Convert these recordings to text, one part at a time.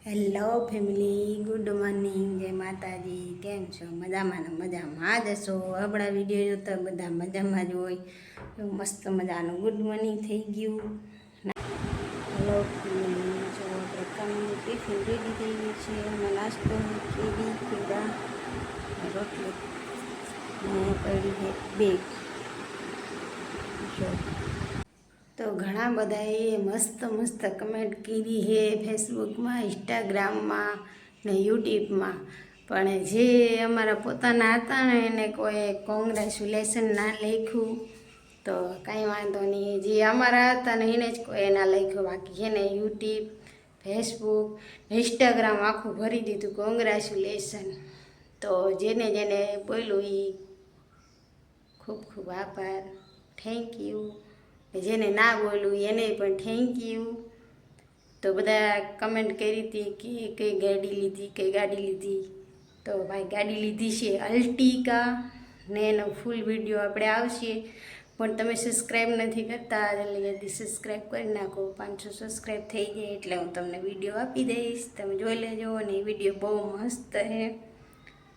Hello family, good morning, જય માતાજી. કેમ છો? મજામાં ને મજામાં જ હશો. આપણા વિડીયો જોતા બધા મજામાં જ હોય. એવું મસ્ત મજાનું ગુડ મોર્નિંગ થઈ ગયું. હેલો ફેમિલી, જો આપણે કામનું ટિફિન રેડી થઈ ગયું છે. એમાં નાસ્તો કેરી કેળા રોટલી ને પડી છે બેગ. તો ઘણા બધાએ મસ્ત મસ્ત કમેન્ટ કરી છે ફેસબુકમાં, ઇન્સ્ટાગ્રામમાં ને યુટ્યુબમાં. પણ જે અમારા પોતાના હતા ને એને કોઈ કોંગ્રેચ્યુલેશન ના લખ્યું તો કાંઈ વાંધો નહીં. જે અમારા હતા ને એને જ કોઈ એના લખ્યું. બાકી છે ને યુટ્યુબ, ફેસબુક, ઇન્સ્ટાગ્રામ આખું ભરી દીધું કોંગ્રેચ્યુલેશન. તો જેને જેને બોલ્યું એ ખૂબ ખૂબ આભાર, થેન્ક યુ. જેને ના બોલ્યું એને પણ થેન્ક યુ. તો બધા કમેન્ટ કરી હતી કે કઈ ગાડી લીધી. તો ભાઈ ગાડી લીધી છે અલ્ટિકા ને એનો ફૂલ વિડીયો આપણે આવશે. પણ તમે સબસ્ક્રાઈબ નથી કરતા, જલ્દી સબસ્ક્રાઈબ કરી નાખો. 500 સબસ્ક્રાઈબ થઈ જાય એટલે હું તમને વિડીયો આપી દઈશ, તમે જોઈ લેજો. અને એ વિડીયો બહુ મસ્ત છે.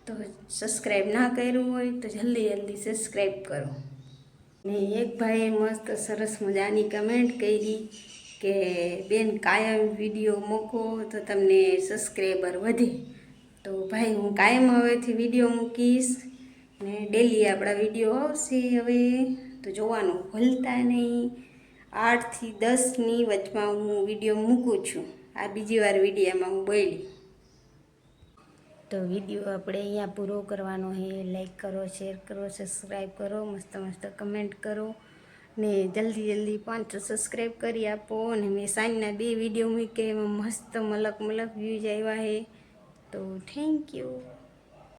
તો સબસ્ક્રાઈબ ના કર્યું હોય તો જલ્દી સબસ્ક્રાઈબ કરો. ને એક ભાઈએ મસ્ત સરસ મજાની કમેન્ટ કરી કે બેન કાયમ વિડીયો મૂકો તો તમને સબસ્ક્રાઈબર વધે. તો ભાઈ હું કાયમ હવેથી વિડીયો મૂકીશ ને ડેલી આપણા વિડીયો આવશે હવે. તો જોવાનું ભૂલતા નહીં. 8 થી 10ની વચમાં હું વિડીયો મૂકું છું. આ બીજી વાર વિડીયોમાં હું બોલી. તો વિડીયો આપણે અહીંયા પૂરો કરવાનો છે. લાઈક કરો, શેર કરો, સબસ્ક્રાઈબ કરો, મસ્ત મસ્ત કમેન્ટ કરો ને જલ્દી 500 સબસ્ક્રાઈબ કરી આપો. અને મેં સાંજના 2 વિડીયો મૂકે એમાં મસ્ત મલક વ્યૂઝ આવ્યા છે. તો થેન્ક યુ.